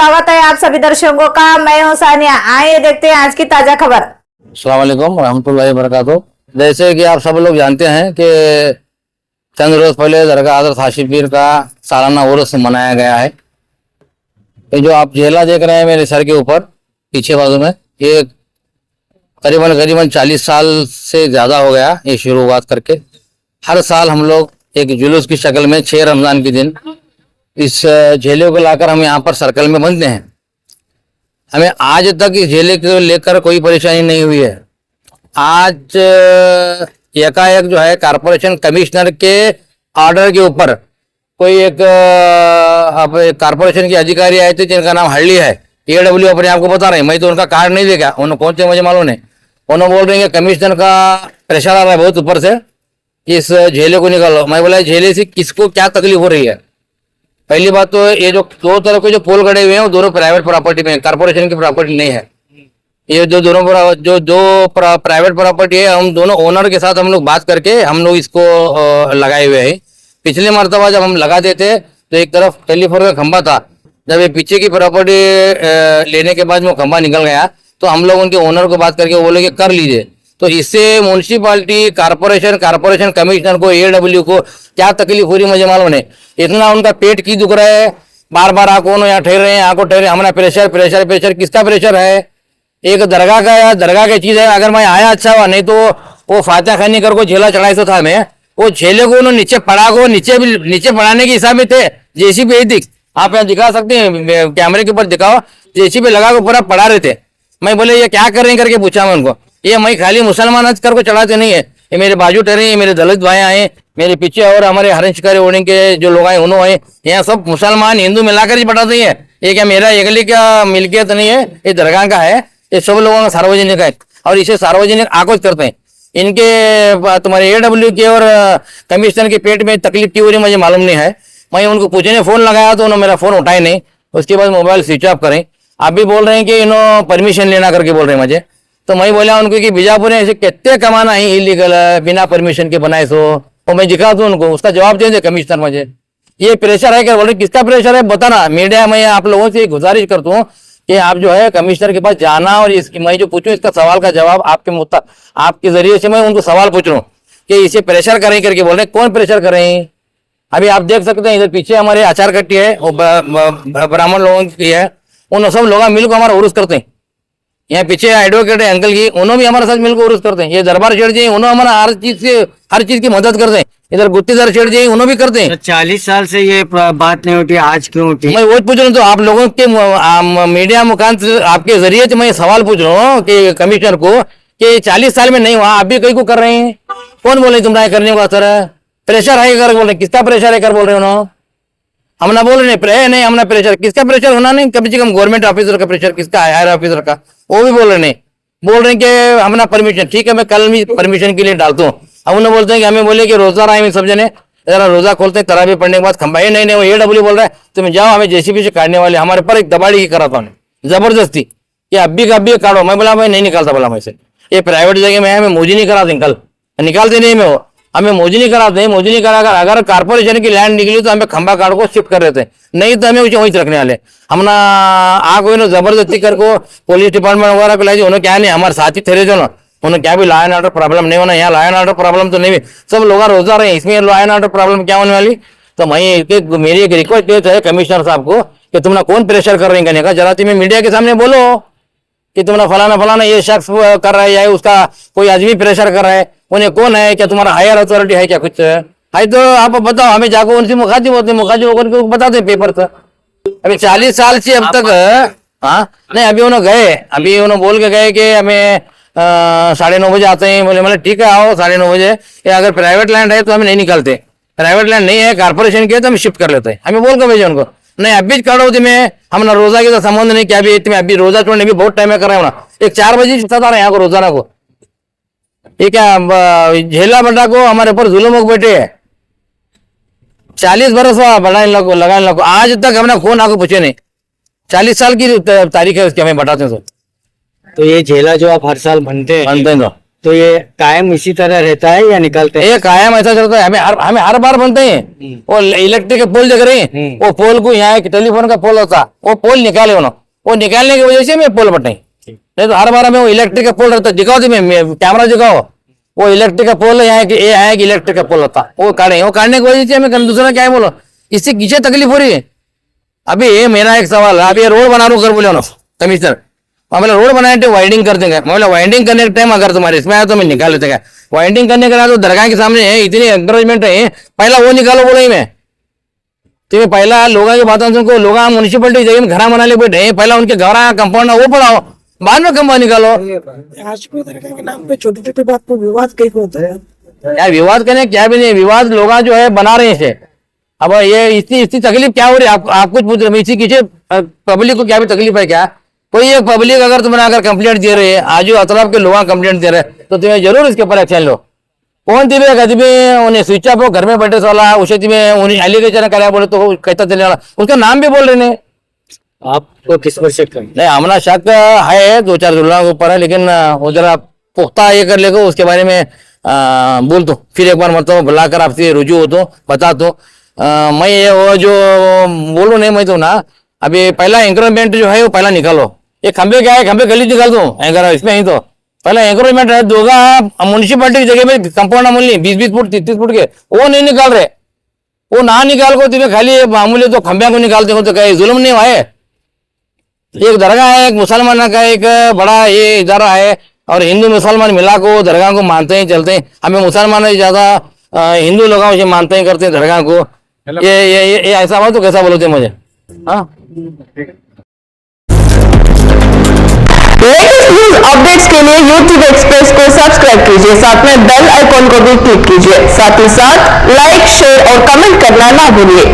स्वागत है आप सभी दर्शकों का। मैं हूं सानिया। आइए देखते हैं आज की ताजा खबर। अस्सलाम वालेकुम रहमतुल्लाहि वबरकातुहू। जैसे कि आप सब लोग जानते हैं कि चंद रोज पहले दरगाह हज़रत हाशिम पीर का सालाना उर्स मनाया गया है। ये जो आप झेला देख रहे हैं मेरे सर के ऊपर पीछे बाजू में, ये करीबन करीबन 40 साल से ज़्यादा हो गया ये शुरुआत करके। हर साल हम लोग एक जुलूस की शक्ल में 6 रमज़ान के दिन इस झेले को लाकर हम यहाँ पर सर्कल में बांधते हैं। हमें आज तक इस झेले को लेकर कोई परेशानी नहीं हुई है। आज एकाएक जो है कारपोरेशन कमिश्नर के ऑर्डर के ऊपर कोई एक कारपोरेशन के अधिकारी आए थे जिनका नाम हल्ली है, AW अपने आपको बता रहे हैं, मैं तो उनका कार्ड नहीं देखा, उन्होंने कौन से मुझे मालूम नहीं। उन्होंने बोल रहे हैं कि कमिश्नर का प्रेशर आ रहा है बहुत ऊपर से, इस झेले को निकालो। मैं बोला झेले से किसको क्या तकलीफ हो रही है? पहली बात तो ये जो दो तरफ के जो पोल गड़े हुए हैं वो दोनों प्राइवेट प्रॉपर्टी में, कारपोरेशन की प्रॉपर्टी नहीं है। ये जो दोनों दो प्राइवेट प्रॉपर्टी है, हम दोनों ओनर के साथ हम लोग बात करके हम लोग इसको लगाए हुए हैं। पिछले मरतबा जब हम लगा देते तो एक तरफ टेलीफोन का खंबा था, जब ये पीछे की प्रॉपर्टी लेने के बाद वो खंबा निकल गया तो हम लोग उनके ओनर को बात करके बोले कि कर लीजिए। तो इससे म्यूनसिपालिटी कारपोरेशन कमिश्नर को, AW को क्या तकलीफ हो रही मुझे मालूम नहीं। इतना उनका पेट की दुख रहा है, बार बार आको यहाँ ठहर रहे हैं, आको ठहरे, हमारा प्रेशर किसका प्रेशर है? एक दरगाह का या दरगाह की चीज है। अगर मैं आया अच्छा हुआ, नहीं तो वो फातिहा खानी कर को झेला चढ़ाई तो था मैं, वो झेले को उन्होंने नीचे पड़ा को नीचे पड़ाने के हिसाब में थे। JCB यही दिख, आप यहाँ दिखा सकते हैं, कैमरे के ऊपर दिखाओ, JCB लगा को पूरा पड़ा रहे थे। मैं बोले ये क्या कर रहे हैं करके पूछा मैं उनको। ये मैं खाली मुसलमान हज कर को चढ़ाते नहीं है, ये मेरे बाजू ठहरे, ये मेरे दलित भाई आए, मेरे पीछे और हमारे हरण शिकारी होने के जो लोग आए उन्होंने आए, यहाँ सब मुसलमान हिंदू मिलाकर ही बढ़ाते हैं। ये क्या मेरा एकली का मिल्कियत नहीं है, ये दरगाह का है, ये सब लोगों का सार्वजनिक है और इसे सार्वजनिक आक्रोश करते हैं। इनके तुम्हारे AW के और कमिश्नर के पेट में तकलीफ क्यों हो रही मुझे मालूम नहीं है। मैं उनको पूछने फोन लगाया तो उन्होंने मेरा फोन उठाया नहीं, उसके बाद मोबाइल स्विच ऑफ करें। आप भी बोल रहे हैं कि इन्होंने परमिशन लेना करके बोल रहे हैं मुझे। तो मैं बोला उनको कि बीजापुर में ऐसे कितने कमाना है इलीगल बिना परमिशन के बनाए सो, और मैं दिखा दूं उनको, उसका जवाब दे दे कमिश्नर मुझे। ये प्रेशर है क्या? बोल रहे किसका प्रेशर है बताना। मीडिया में आप लोगों से गुजारिश करता हूँ कि आप जो है कमिश्नर के पास जाना और इसकी मैं जो पूछूं इसका सवाल का जवाब आपके जरिए से मैं उनको सवाल पूछ रहा हूँ कि इसे प्रेशर करें करके बोल रहे। कौन प्रेशर करें? अभी आप देख सकते हैं इधर पीछे हमारे आचार कट्टी है, वो ब्राह्मण लोगों की है, उन सब लोग मिलकर हमारा उर्स करते हैं। यहाँ पीछे एडवोकेट है अंकल जी, उन्होंने भी हमारे साथ मिलकर उर्स करते हैं। ये दरबार शेठ जी उन्होंने हमारा हर चीज की मदद करते हैं। इधर गुत्तीदार शेठ जी उन्होंने भी करते हैं। 40 साल से ये बात नहीं उठी, आज क्यों उठी? मैं वो पूछ रहा हूँ, तो आप लोगों के मीडिया मुखांतर आपके जरिए से मैं सवाल पूछ रहा हूँ कि कमिश्नर को कि 40 साल में नहीं हुआ, आप भी कहीं को कर रहे हैं। कौन बोले तुम्हारा करने का असर है? प्रेशर है कर बोल रहे, किसका प्रेशर है कर बोल रहे हो? हम ना बोल रहे नहीं, हमने प्रेशर, किसका प्रेशर होना नहीं, कम से कम गवर्नमेंट ऑफिसर का प्रेशर, किसका हायर ऑफिसर का, वो भी बोल रहे नहीं। बोल रहे हैं कि हमने परमिशन, ठीक है मैं कल भी परमिशन के लिए डालता हूँ। अब उन्हें बोलते हैं कि हमें बोले कि रोजा रहा है, सब जने जरा रोजा खोलते हैं, तरावी पढ़ने के बाद खंबा नहीं वो AW बोल रहा है तुम जाओ, हमें JCB से काटने वाले हमारे पर एक दबाड़ी की करा था जबरदस्ती कि अभी का अभी काटो। मैं बोला मैं नहीं निकालता, बोला मैं से ये प्राइवेट जगह में है, हमें मौजी नहीं करा दें, कल निकालते नहीं मैं, वो हमें मौजी नहीं कराते, मौजी नहीं कराकर अगर कारपोरेशन की लैंड निकली तो हमें खंबा काट को शिफ्ट कर देते हैं, नहीं तो हमें उसे वहीं रखने वाले। हम ना आगे जबरदस्ती कर को पुलिस डिपार्टमेंट वगैरह को लाई, उन्होंने क्या नहीं हमारे साथी ठहरे जो ना, उन्होंने क्या भी लॉ एंड ऑर्डर प्रॉब्लम नहीं होना, यहाँ लॉ एंड ऑर्डर प्रॉब्लम तो नहीं, सब लोग रोजा रहे हैं, इसमें लॉ एंड ऑर्डर प्रॉब्लम क्या होने वाली। तो मैं मेरी एक रिक्वेस्ट है कमिश्नर साहब को कि तुमने कौन प्रेशर कर रहे हैं कहने का, जरा तुम्हें मीडिया के सामने बोलो कि तुमने फलाना ये शख्स कर रहा है या उसका कोई आदमी प्रेशर कर रहा है, उन्हें कौन है, क्या तुम्हारा हायर अथॉरिटी है क्या कुछ है तो आप बताओ, हमें जाकर उनसे मुखातिब होते होकर बता दें पेपर से। अभी 40 साल से अब तक हाँ नहीं, अभी उन्होंने गए, अभी उन्होंने बोल के गए कि हमें 9:30 बजे आते हैं। बोले ठीक है आओ 9:30 बजे, या अगर प्राइवेट लैंड है तो हमें नहीं निकालते, प्राइवेट लैंड नहीं है कारपोरेशन की है तो हम शिफ्ट कर लेते हैं। हमें बोल के भेजे उनको, नहीं अभी काटो तुम्हें, हम ना रोजा के तो संबंध नहीं, क्या भी तुम्हें अभी रोजा छोड़ने भी बहुत टाइम कर रहे हो ना, एक 4 बजे सता रहे हैं यहाँ को रोजाना को। ये क्या झेला बटा को हमारे ऊपर जुल्म हो बैठे है, 40 बरस बढ़ाने लगो लगाने लगो, आज तक हमने खून आको पूछे नहीं। 40 साल की तारीख है उसकी, हमें बताते हैं। तो ये झेला जो आप हर साल बनते हैं तो तो ये कायम इसी तरह रहता है या निकलते हैं? ये कायम ऐसा चलता है, हमें हर बार बनते हैं। वो इलेक्ट्रिक के पोल देख रहे हैं, वो पोल को यहाँ एक टेलीफोन का पोल होता, वो पोल निकाले उन्होंने, वो निकालने की वजह से मैं पोल बटाई, नहीं तो हर बार हमें वो इलेक्ट्रिक का पोल रहता। दिखाओ तुम्हें कैमरा दिखाओ, वो इलेक्ट्रिक का पोल यहाँ ये है कि इलेक्ट्रिक का पोल होता, वो काटने की वजह से हमें दूसरा क्या है बोलो, इससे किसे तकलीफ हो रही है। अभी ये मेरा एक सवाल है, अभी ये रोड बना रो कर बोले कमिश्नर, बोला रोड बनाए थे वाइडिंग कर देंगे। मैं बोला वाइडिंग करने के टाइम अगर तुम्हारे इसमें आया तो मैं निकाल लेते, वाइडिंग करने के बाद तो दरगाह के सामने है, इतनी एंकरेजमेंट है, पहला वो निकालो बोला ही मैं तुम्हें, पहला लोगों की बातों सुनको, लोग म्यूनिसिपलिटी जगह में घर बना ले बैठे, पहला उनके घर कंपाउंड वो पढ़ाओ, बाद में कंपाउंड निकालो। आज भी दरगाह के नाम पे छोटी छोटी बात पर विवाद कहीं होता है यार विवाद करने क्या भी नहीं, विवाद लोग जो है बना रहे हैं। अब ये इतनी तकलीफ क्या हो रही है, आप कुछ पूछ रहे, इसी पीछे पब्लिक को क्या भी तकलीफ है क्या? कोई एक पब्लिक अगर तुम्हें अगर कंप्लेंट दे रहे हैं, आजू अतराफ के लोग कंप्लेंट दे रहे हैं, तो तुम्हें जरूर इसके ऊपर एक्शन लो। कौन दिवे कभी उन्हें स्विच ऑफ हो घर में बैठे वाला उसे तुम्हें उन्हें एलिगेशन करा बोले तो कहता चलने वाला, उसका नाम भी बोल रहे हैं। आपको किस पर शक है? नहीं हमारा शक है 2-4 जुल्ला के ऊपर है, लेकिन वो जरा पुख्ता ये कर लेगा, उसके बारे में बोल दो, फिर एक बार मतलब बुलाकर आपसे रुजू हो तो बता दो। मैं ये वो जो बोलूँ नहीं, मैं तो ना अभी पहला एंकरेजमेंट जो है वो पहला निकालो। ये खंबे क्या है, खंबे गली निकाल दो एंकर इसमें ही, तो पहला एंकरेजमेंट है दोगा म्यूनिसिपलिटी की जगह में कंपाउंड अमूल्य 20-20 फुट 30-30 फुट के वो नहीं निकाल रहे, वो ना निकाल को तुम्हें खाली मामूली तो खंबे को निकालते हो तो कहीं जुल्म नहीं हुआ है। एक दरगाह है, एक मुसलमान का एक बड़ा ये इदारा है, और हिंदू मुसलमान मिला को दरगाह को मानते हैं चलते हैं। हमें मुसलमान ज्यादा हिंदू लोग उसे मानते हैं करते हैं दरगाह को। ये ऐसा हुआ तो कैसा बोलते मुझे? हाँ लेटेस्ट न्यूज अपडेट्स के लिए YouTube एक्सप्रेस को सब्सक्राइब कीजिए, साथ में बेल आइकॉन को भी क्लिक कीजिए, साथ ही साथ लाइक शेयर और कमेंट करना ना भूलिए।